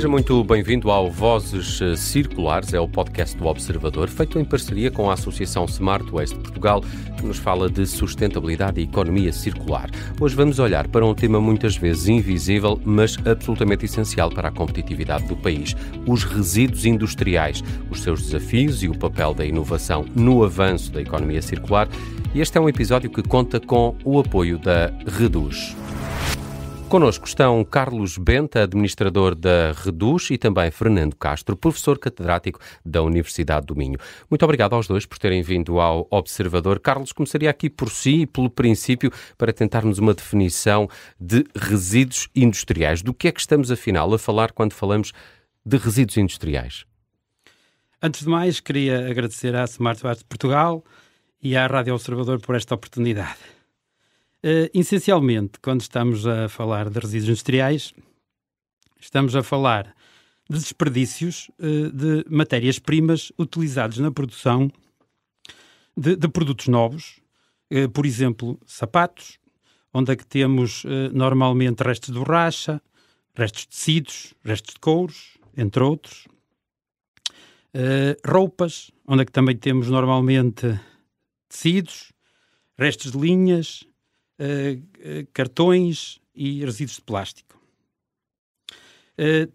Seja muito bem-vindo ao Vozes Circulares, é o podcast do Observador, feito em parceria com a Associação Smart Waste de Portugal, que nos fala de sustentabilidade e economia circular. Hoje vamos olhar para um tema muitas vezes invisível, mas absolutamente essencial para a competitividade do país: os resíduos industriais, os seus desafios e o papel da inovação no avanço da economia circular. E este é um episódio que conta com o apoio da Reduz. Connosco estão Carlos Benta, administrador da Reduz, e também Fernando Castro, professor catedrático da Universidade do Minho. Muito obrigado aos dois por terem vindo ao Observador. Carlos, começaria aqui por si e pelo princípio para tentarmos uma definição de resíduos industriais. Do que é que estamos, afinal, a falar quando falamos de resíduos industriais? Antes de mais, queria agradecer à Smart Waste de Portugal e à Rádio Observador por esta oportunidade. Essencialmente, quando estamos a falar de resíduos industriais, estamos a falar de desperdícios de matérias-primas utilizados na produção de produtos novos, por exemplo, sapatos, onde é que temos normalmente restos de borracha, restos de tecidos, restos de couros, entre outros. Roupas, onde é que também temos normalmente tecidos, restos de linhas, cartões e resíduos de plástico.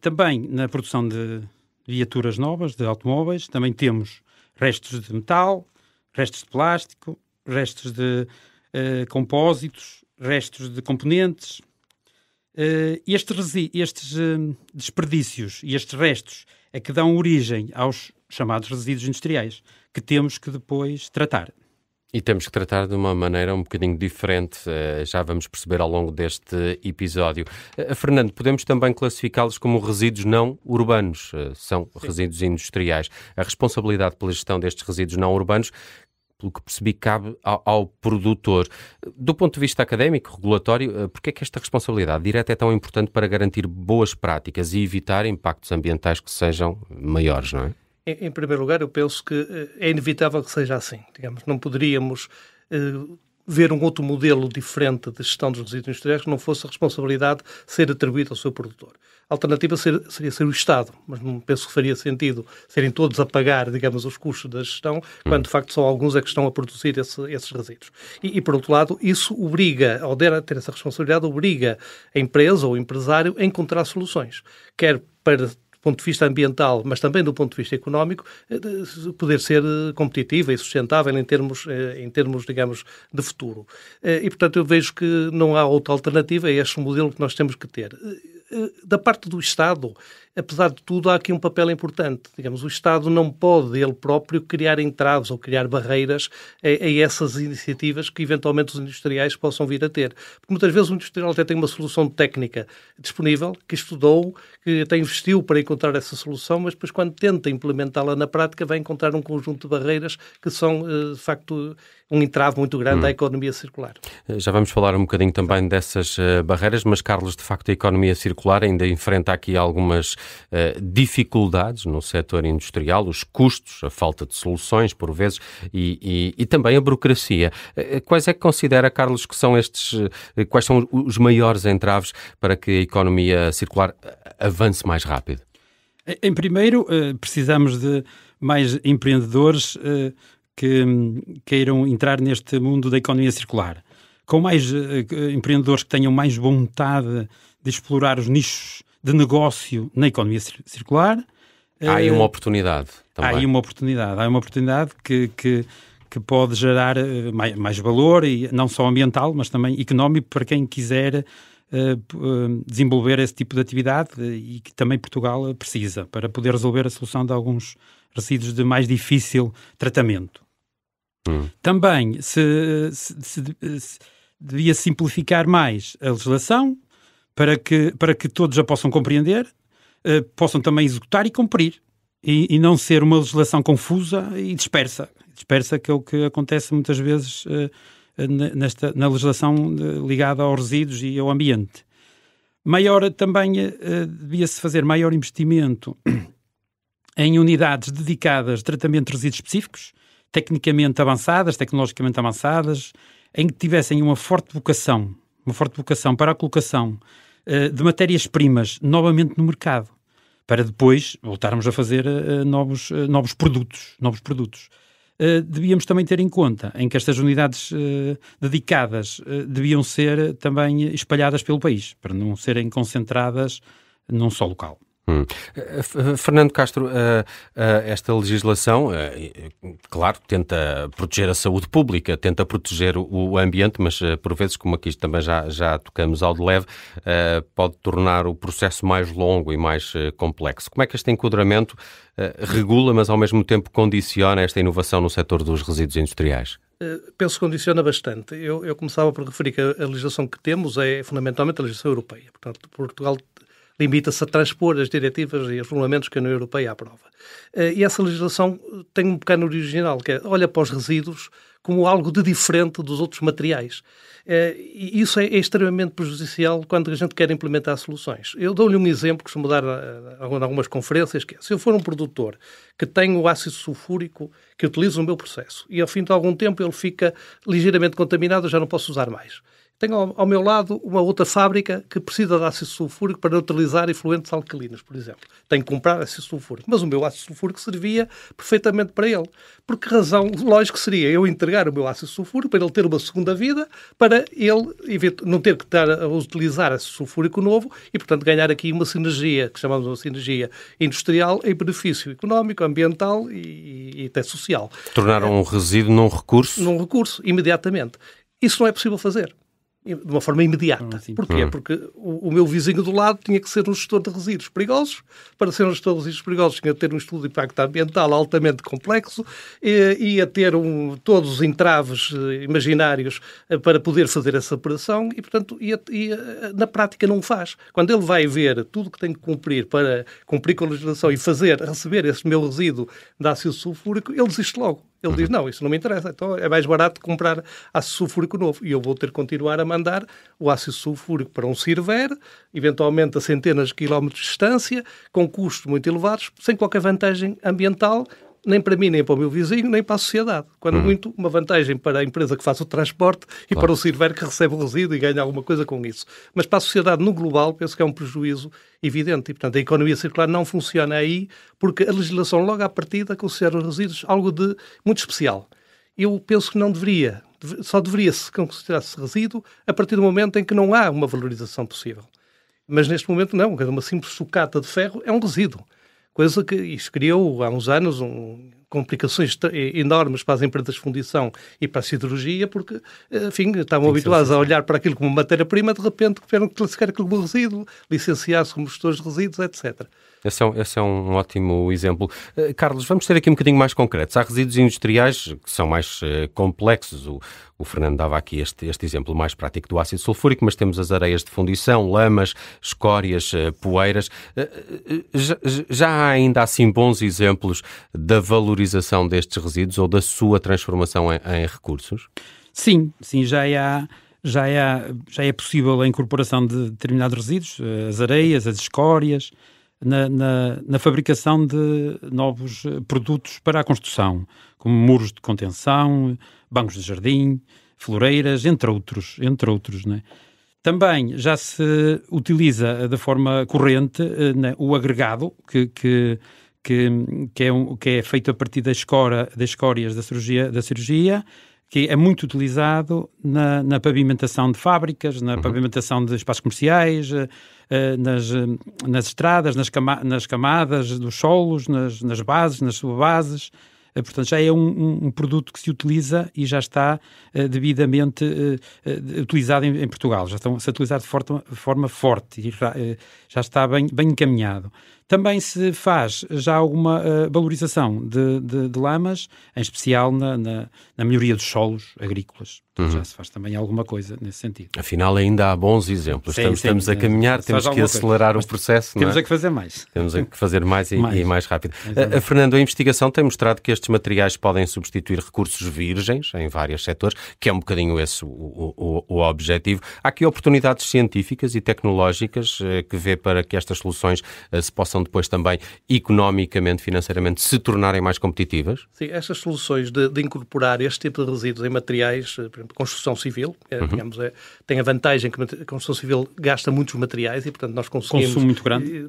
Também na produção de viaturas novas, de automóveis, também temos restos de metal, restos de plástico, restos de compósitos, restos de componentes. Estes desperdícios e estes restos é que dão origem aos chamados resíduos industriais, que temos que depois tratar. E temos que tratar de uma maneira um bocadinho diferente, já vamos perceber ao longo deste episódio. Fernando, podemos também classificá-los como resíduos não urbanos, são Sim. Resíduos industriais. A responsabilidade pela gestão destes resíduos não urbanos, pelo que percebi, cabe ao produtor. Do ponto de vista académico, regulatório, porque é que esta responsabilidade direta é tão importante para garantir boas práticas e evitar impactos ambientais que sejam maiores, não é? Em primeiro lugar, eu penso que é inevitável que seja assim. Digamos, não poderíamos ver um outro modelo diferente de gestão dos resíduos industriais que não fosse a responsabilidade ser atribuída ao seu produtor. A alternativa seria ser o Estado, mas não penso que faria sentido serem todos a pagar, digamos, os custos da gestão, quando de facto só alguns é que estão a produzir esses resíduos. E por outro lado, isso obriga, ao ter essa responsabilidade, obriga a empresa ou o empresário a encontrar soluções, quer para do ponto de vista ambiental, mas também do ponto de vista económico, poder ser competitiva e sustentável em termos, digamos, de futuro. E, portanto, eu vejo que não há outra alternativa, é este modelo que nós temos que ter. Da parte do Estado, apesar de tudo, há aqui um papel importante. Digamos, o Estado não pode, ele próprio, criar entraves ou criar barreiras a essas iniciativas que, eventualmente, os industriais possam vir a ter. Porque, muitas vezes, o industrial até tem uma solução técnica disponível, que estudou, que até investiu para encontrar essa solução, mas depois, quando tenta implementá-la na prática, vai encontrar um conjunto de barreiras que são, de facto, um entrave muito grande à economia circular. Já vamos falar um bocadinho também dessas barreiras, mas, Carlos, de facto, a economia circular ainda enfrenta aqui algumas dificuldades no setor industrial, os custos, a falta de soluções, por vezes, e também a burocracia. Quais é que considera, Carlos, que são quais são os maiores entraves para que a economia circular avance mais rápido? Em primeiro, precisamos de mais empreendedores que queiram entrar neste mundo da economia circular. Com mais empreendedores que tenham mais vontade de explorar os nichos de negócio na economia circular. Há aí uma oportunidade também. Há aí uma oportunidade que pode gerar mais valor, e não só ambiental, mas também económico, para quem quiser desenvolver esse tipo de atividade, e que também Portugal precisa, para poder resolver a solução de alguns resíduos de mais difícil tratamento. Também se devia simplificar mais a legislação para que todos a possam compreender, possam também executar e cumprir, e não ser uma legislação confusa e dispersa, que é o que acontece muitas vezes na legislação ligada aos resíduos e ao ambiente. Também devia-se fazer maior investimento em unidades dedicadas a tratamento de resíduos específicos, tecnicamente avançadas, tecnologicamente avançadas, em que tivessem uma forte vocação para a colocação de matérias-primas novamente no mercado, para depois voltarmos a fazer novos produtos. Devíamos também ter em conta em que estas unidades dedicadas deviam ser também espalhadas pelo país, para não serem concentradas num só local. Fernando Castro, esta legislação, claro, tenta proteger a saúde pública, tenta proteger o ambiente, mas por vezes, como aqui também já tocamos ao de leve, pode tornar o processo mais longo e mais complexo. Como é que este enquadramento regula, mas ao mesmo tempo condiciona esta inovação no setor dos resíduos industriais? Penso que condiciona bastante. Eu começava por referir que a legislação que temos é fundamentalmente a legislação europeia. Portanto, Portugal limita-se a transpor as diretivas e os regulamentos que a União Europeia aprova. E essa legislação tem um pequeno original, que é, olha para os resíduos como algo de diferente dos outros materiais. E isso é extremamente prejudicial quando a gente quer implementar soluções. Eu dou-lhe um exemplo que costumo dar em algumas conferências, que é, se eu for um produtor que tem o ácido sulfúrico que utilizo no meu processo e ao fim de algum tempo ele fica ligeiramente contaminado, eu já não posso usar mais. Tenho ao meu lado uma outra fábrica que precisa de ácido sulfúrico para neutralizar efluentes alcalinos, por exemplo. Tenho que comprar ácido sulfúrico. Mas o meu ácido sulfúrico servia perfeitamente para ele. Por que razão? Lógico que seria eu entregar o meu ácido sulfúrico para ele ter uma segunda vida, para ele não ter que estar a utilizar ácido sulfúrico novo e, portanto, ganhar aqui uma sinergia, que chamamos de uma sinergia industrial, em benefício económico, ambiental e até social. Tornar um resíduo num recurso? Num recurso, imediatamente. Isso não é possível fazer de uma forma imediata. Porquê? Porque o meu vizinho do lado tinha que ser um gestor de resíduos perigosos. Para ser um gestor de resíduos perigosos tinha que ter um estudo de impacto ambiental altamente complexo, ia ter todos os entraves imaginários para poder fazer essa operação e, portanto, na prática não o faz. Quando ele vai ver tudo que tem que cumprir para cumprir com a legislação e receber esse meu resíduo de ácido sulfúrico, ele desiste logo. Ele diz, não, isso não me interessa, então é mais barato comprar ácido sulfúrico novo. E eu vou ter que continuar a mandar o ácido sulfúrico para um CIRVER, eventualmente a centenas de quilómetros de distância, com custos muito elevados, sem qualquer vantagem ambiental, nem para mim, nem para o meu vizinho, nem para a sociedade. Quando muito, uma vantagem para a empresa que faz o transporte e para o CIRVER que recebe o resíduo e ganha alguma coisa com isso. Mas para a sociedade, no global, penso que é um prejuízo evidente. E, portanto, a economia circular não funciona aí porque a legislação, logo à partida, considera os resíduos algo de muito especial. Eu penso que não deveria. Só deveria-se considerar-se resíduo a partir do momento em que não há uma valorização possível. Mas neste momento não. Uma simples sucata de ferro é um resíduo. Coisa que isto criou há uns anos complicações enormes para as empresas de fundição e para a siderurgia, porque, enfim, estavam habituados a olhar para aquilo como matéria-prima, de repente tiveram que classificar aquilo como resíduo, licenciar-se como gestores de resíduos, etc. Esse é um ótimo exemplo. Carlos, vamos ser aqui um bocadinho mais concretos. Há resíduos industriais que são mais complexos. O Fernando dava aqui este exemplo mais prático do ácido sulfúrico, mas temos as areias de fundição, lamas, escórias, poeiras. Já há ainda assim bons exemplos da valorização destes resíduos ou da sua transformação em recursos? Sim, já é possível a incorporação de determinados resíduos, as areias, as escórias, na fabricação de novos produtos para a construção, como muros de contenção, bancos de jardim, floreiras, entre outros, né? Também já se utiliza de forma corrente o agregado, que é feito a partir das escórias da cirurgia, que é muito utilizado na pavimentação de fábricas, na pavimentação de espaços comerciais, nas estradas, nas camadas dos solos, nas bases, nas subbases. Portanto, já é um produto que se utiliza e já está devidamente utilizado em Portugal. Já estão a ser utilizados de forma forte e já está bem encaminhado. Também se faz já alguma valorização de lamas, em especial na melhoria dos solos agrícolas. Portanto, já se faz também alguma coisa nesse sentido. Afinal, ainda há bons exemplos. Estamos a caminhar, temos que acelerar o processo. Temos a que fazer mais. Temos a que fazer mais e mais rápido. Fernando, a investigação tem mostrado que estes materiais podem substituir recursos virgens em vários setores, que é um bocadinho esse o objetivo. Há aqui oportunidades científicas e tecnológicas que vê para que estas soluções se possam possam depois também, economicamente, financeiramente, se tornarem mais competitivas? Sim, estas soluções de incorporar este tipo de resíduos em materiais, por exemplo, construção civil, digamos, tem a vantagem que a construção civil gasta muitos materiais e, portanto, nós conseguimos... Consumo muito grande.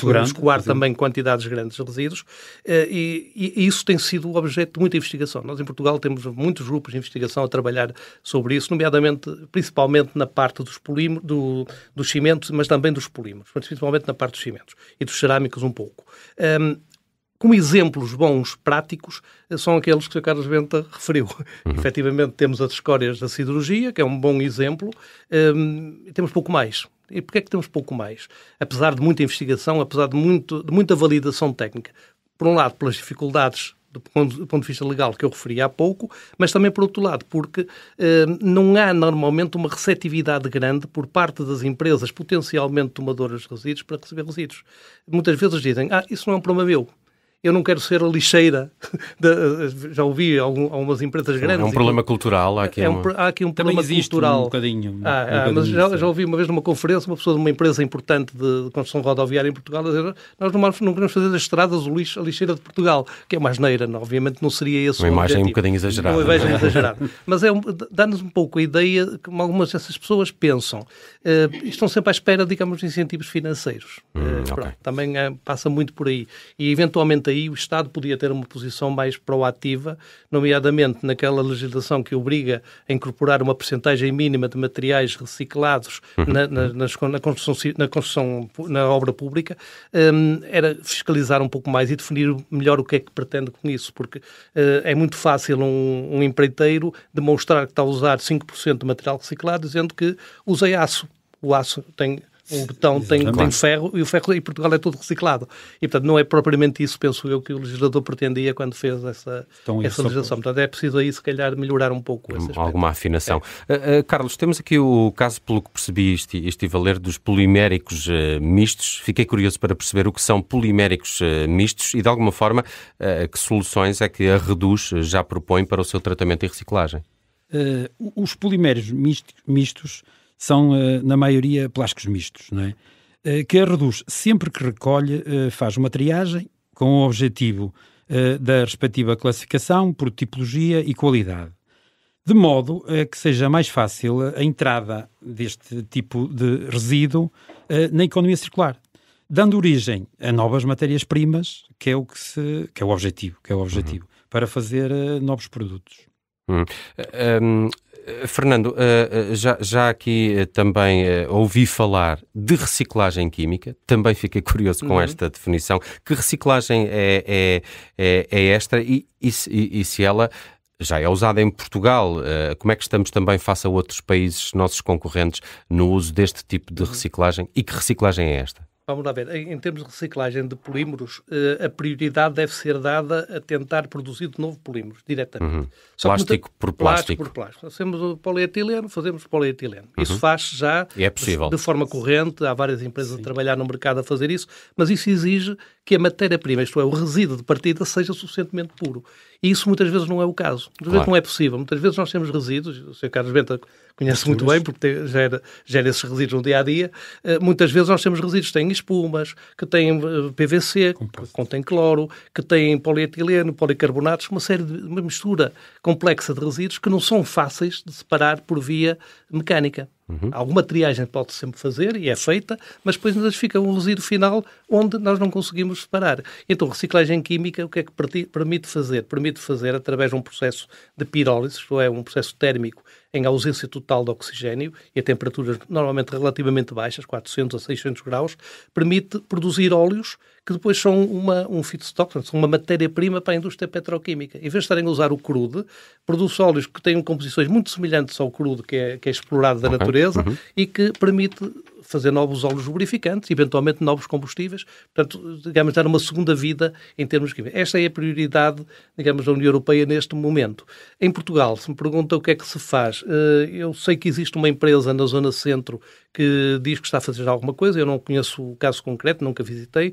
Podemos escoar também quantidades grandes de resíduos e isso tem sido o objeto de muita investigação. Nós, em Portugal, temos muitos grupos de investigação a trabalhar sobre isso, nomeadamente, principalmente na parte dos dos cimentos, mas também dos polímeros, principalmente na parte dos cimentos e dos cerâmicos um pouco. Como exemplos bons, práticos, são aqueles que o Sr. Carlos Benta referiu. Efetivamente, temos as escórias da siderurgia, que é um bom exemplo, e temos pouco mais. E porquê é que temos pouco mais? Apesar de muita investigação, apesar de muita validação técnica. Por um lado, pelas dificuldades do ponto de vista legal que eu referi há pouco, mas também por outro lado, porque não há normalmente uma receptividade grande por parte das empresas potencialmente tomadoras de resíduos para receber resíduos. Muitas vezes dizem, isso não é um problema meu. Eu não quero ser a lixeira. Já ouvi algumas empresas grandes. É um problema cultural. Há aqui um problema cultural. Um bocadinho. Mas já ouvi uma vez numa conferência uma pessoa de uma empresa importante de construção rodoviária em Portugal a dizer nós não queremos fazer das estradas a lixeira de Portugal, que é uma asneira. Obviamente não seria esse uma o imagem objetivo. um bocadinho exagerada. Uma imagem exagerada. Mas dá-nos um pouco a ideia que algumas dessas pessoas pensam. Estão sempre à espera, digamos, de incentivos financeiros. Okay. Também passa muito por aí. E, eventualmente, aí o Estado podia ter uma posição mais proativa, nomeadamente naquela legislação que obriga a incorporar uma percentagem mínima de materiais reciclados na obra pública, era fiscalizar um pouco mais e definir melhor o que é que pretende com isso, porque é muito fácil um empreiteiro demonstrar que está a usar 5% de material reciclado, dizendo que usei aço. O aço tem... O betão tem ferro e o ferro em Portugal é tudo reciclado. E, portanto, não é propriamente isso, penso eu, que o legislador pretendia quando fez essa legislação. Portanto, é preciso aí, se calhar, melhorar um pouco esse aspecto. Alguma afinação. Carlos, temos aqui o caso, pelo que percebi, estive a ler, dos poliméricos mistos. Fiquei curioso para perceber o que são poliméricos mistos e, de alguma forma, que soluções é que a Reduz já propõe para o seu tratamento e reciclagem? Os poliméricos mistos são, na maioria, plásticos mistos, não é? Que a Reduz, sempre que recolhe, faz uma triagem com o objetivo da respectiva classificação por tipologia e qualidade, de modo que seja mais fácil a entrada deste tipo de resíduo na economia circular, dando origem a novas matérias-primas, que é o objetivo, para fazer novos produtos. Fernando, já aqui também ouvi falar de reciclagem química, também fiquei curioso com esta definição. Que reciclagem é esta e se ela já é usada em Portugal, como é que estamos também face a outros países nossos concorrentes no uso deste tipo de reciclagem e que reciclagem é esta? Vamos lá ver. Em termos de reciclagem de polímeros, a prioridade deve ser dada a tentar produzir de novo polímeros, diretamente. Plástico por plástico. Plástico por plástico. Nós temos o polietileno, fazemos polietileno. Isso faz já é possível. De forma corrente. Há várias empresas a trabalhar no mercado a fazer isso, mas isso exige que a matéria-prima, isto é, o resíduo de partida, seja suficientemente puro. E isso muitas vezes não é o caso. Muitas vezes não é possível. Muitas vezes nós temos resíduos, o Sr. Carlos Benta conhece muito bem, porque gera esses resíduos no dia-a-dia. Muitas vezes nós temos resíduos que têm espumas, que têm PVC, que contém cloro, que têm polietileno, policarbonatos, uma mistura complexa de resíduos que não são fáceis de separar por via mecânica. Alguma triagem pode sempre fazer, e é feita, mas depois nos fica um resíduo final onde nós não conseguimos separar. Então, reciclagem química, o que é que permite fazer? Permite fazer através de um processo de pirólise, isto é, um processo térmico em ausência total de oxigênio e a temperaturas normalmente relativamente baixas, 400 a 600 graus, permite produzir óleos que depois são um feedstock, são uma matéria-prima para a indústria petroquímica. Em vez de estarem a usar o crude, produz óleos que têm composições muito semelhantes ao crude que é explorado da natureza e que permite fazer novos óleos lubrificantes, eventualmente novos combustíveis, portanto, digamos, dar uma segunda vida em termos químicos. Esta é a prioridade, digamos, da União Europeia neste momento. Em Portugal, se me pergunta o que é que se faz, eu sei que existe uma empresa na Zona Centro que diz que está a fazer alguma coisa, eu não conheço o caso concreto, nunca visitei,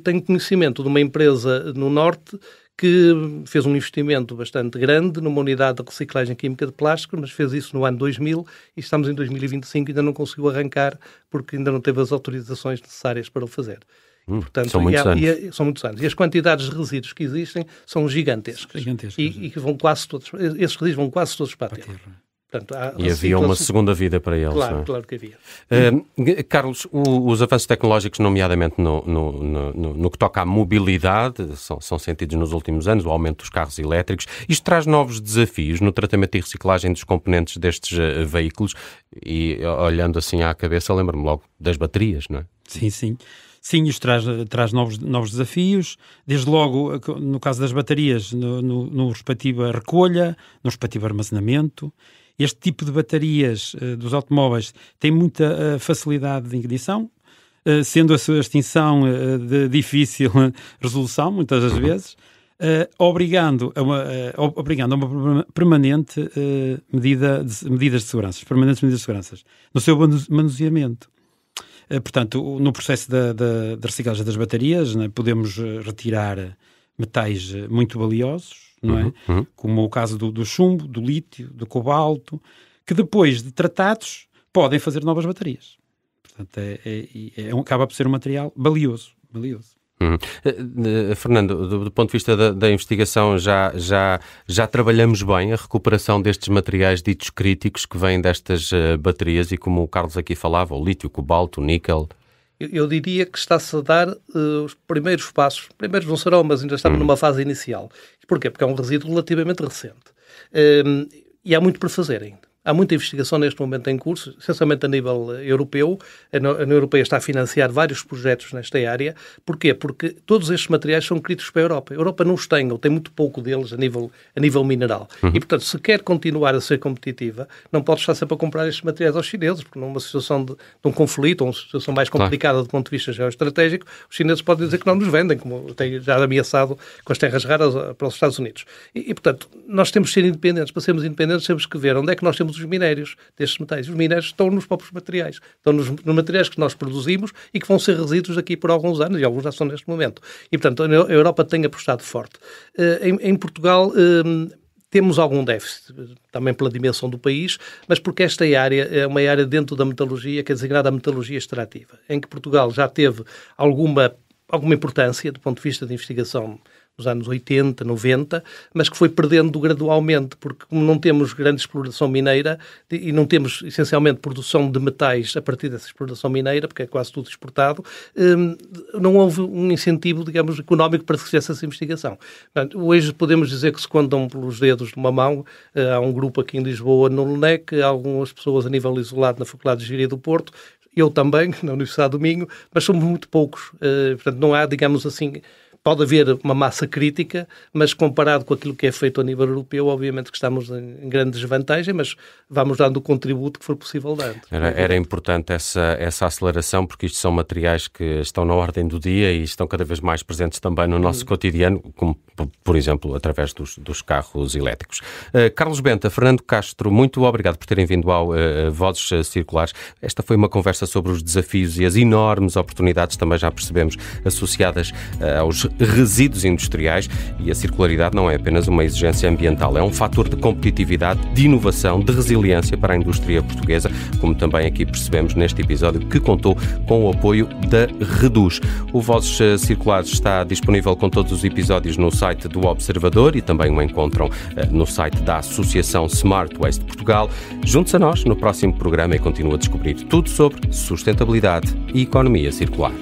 tenho conhecimento de uma empresa no Norte que fez um investimento bastante grande numa unidade de reciclagem química de plástico, mas fez isso no ano 2000 e estamos em 2025 e ainda não conseguiu arrancar porque ainda não teve as autorizações necessárias para o fazer. Portanto, são muitos anos. São muitos anos. E as quantidades de resíduos que existem são gigantescas. E que vão quase todos, esses resíduos vão quase todos para a terra. Portanto, e havia uma segunda vida para eles. Claro que havia. Carlos, os avanços tecnológicos, nomeadamente no que toca à mobilidade, são sentidos nos últimos anos, o aumento dos carros elétricos. Isto traz novos desafios no tratamento e reciclagem dos componentes destes veículos e, olhando assim à cabeça, lembro-me logo das baterias, não é? Sim. Sim, isto traz novos desafios, desde logo, no caso das baterias, no respectivo a recolha, no respectivo armazenamento. Este tipo de baterias dos automóveis tem muita facilidade de ignição, sendo a sua extinção de difícil resolução, muitas das vezes, obrigando a uma permanente medidas de segurança, permanentes medidas de segurança, no seu manuseamento. Portanto, no processo da reciclagem das baterias, né, podemos retirar metais muito valiosos, não é? Como o caso do chumbo, do lítio, do cobalto, que depois de tratados podem fazer novas baterias. Portanto, acaba por ser um material valioso. Fernando, do ponto de vista da investigação, já trabalhamos bem a recuperação destes materiais ditos críticos que vêm destas baterias e, como o Carlos aqui falava, o lítio, o cobalto, o níquel. Eu diria que está-se a dar os primeiros passos. Primeiros não serão, mas ainda estamos numa fase inicial. Porquê? Porque é um resíduo relativamente recente. E há muito para fazer ainda. Há muita investigação neste momento em curso, essencialmente a nível europeu. A União Europeia está a financiar vários projetos nesta área. Porquê? Porque todos estes materiais são críticos para a Europa. A Europa não os tem, ou tem muito pouco deles a nível mineral. E, portanto, se quer continuar a ser competitiva, não pode estar sempre a comprar estes materiais aos chineses, porque numa situação de um conflito, ou uma situação mais complicada do ponto de vista geoestratégico, os chineses podem dizer que não nos vendem, como tem já ameaçado com as terras raras para os Estados Unidos. E, portanto, nós temos de ser independentes. Para sermos independentes, temos que ver onde é que nós temos os minérios destes metais. Os minérios estão nos próprios materiais. Estão nos materiais que nós produzimos e que vão ser resíduos daqui por alguns anos, e alguns já são neste momento. E, portanto, a Europa tem apostado forte. Em Portugal temos algum déficit, também pela dimensão do país, mas porque esta área é uma área dentro da metalurgia, que é designada a metalurgia extrativa, em que Portugal já teve alguma importância do ponto de vista de investigação nos anos 80, 90, mas que foi perdendo gradualmente, porque como não temos grande exploração mineira e não temos, essencialmente, produção de metais a partir dessa exploração mineira, porque é quase tudo exportado, não houve um incentivo, digamos, económico para que se fizesse essa investigação. Portanto, hoje podemos dizer que se contam pelos dedos de uma mão. Há um grupo aqui em Lisboa, no LNEC, há algumas pessoas a nível isolado na Faculdade de Engenharia do Porto, eu também, na Universidade do Minho, mas somos muito poucos. Portanto, não há, digamos assim... Pode haver uma massa crítica, mas comparado com aquilo que é feito a nível europeu, obviamente que estamos em grande desvantagem, mas vamos dando o contributo que for possível dar. Era importante essa aceleração, porque isto são materiais que estão na ordem do dia e estão cada vez mais presentes também no nosso cotidiano, como, por exemplo, através dos carros elétricos. Carlos Benta, Fernando Castro, muito obrigado por terem vindo ao Vozes Circulares. Esta foi uma conversa sobre os desafios e as enormes oportunidades, também já percebemos, associadas aos resíduos industriais, e a circularidade não é apenas uma exigência ambiental, é um fator de competitividade, de inovação, de resiliência para a indústria portuguesa, como também aqui percebemos neste episódio, que contou com o apoio da Reduz. O Vozes Circulares está disponível com todos os episódios no site do Observador e também o encontram no site da Associação Smart Waste Portugal. Junte-se a nós no próximo programa e continue a descobrir tudo sobre sustentabilidade e economia circular.